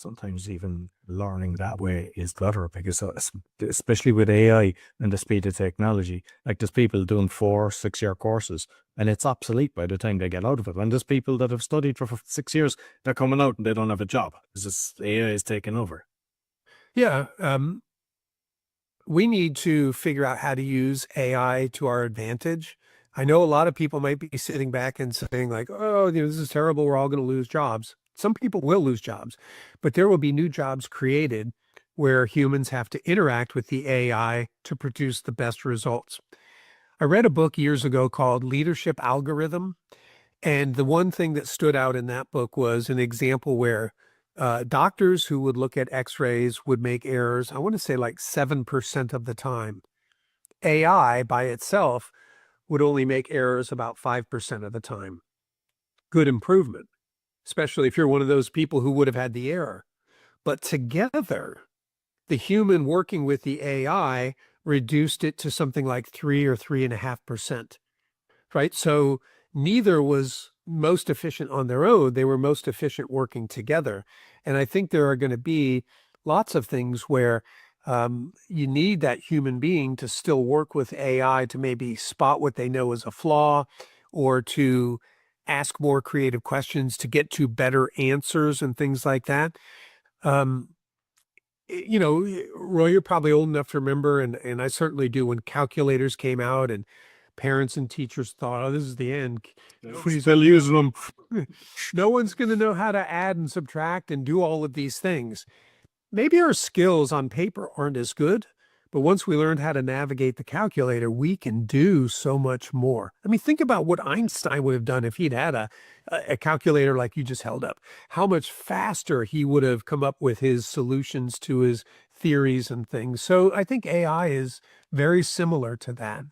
sometimes even learning that way is better because especially with AI and the speed of technology, like there's people doing 4, 6 year courses and it's obsolete by the time they get out of it. And there's people that have studied for 6 years, they're coming out and they don't have a job because this AI is taking over. Yeah, we need to figure out how to use AI to our advantage. I know a lot of people might be sitting back and saying like, oh, this is terrible. We're all going to lose jobs. Some people will lose jobs, but there will be new jobs created where humans have to interact with the AI to produce the best results. I read a book years ago called Leadership Algorithm. And the one thing that stood out in that book was an example where doctors who would look at x-rays would make errors, I want to say like 7% of the time. AI by itself would only make errors about 5% of the time. Good improvement, especially if you're one of those people who would have had the error. But together, the human working with the AI reduced it to something like 3 or 3.5%, right? So neither was most efficient on their own. They were most efficient working together. And I think there are going to be lots of things where you need that human being to still work with AI to maybe spot what they know is a flaw or to ask more creative questions to get to better answers and things like that. Um, Roy, you're probably old enough to remember, and I certainly do, when calculators came out and parents and teachers thought, oh, this is the end. Nobody's still using them. No one's going to know how to add and subtract and do all of these things. Maybe our skills on paper aren't as good, but once we learned how to navigate the calculator, we can do so much more. I mean, think about what Einstein would have done if he'd had a calculator like you just held up, how much faster he would have come up with his solutions to his theories and things. So I think AI is very similar to that.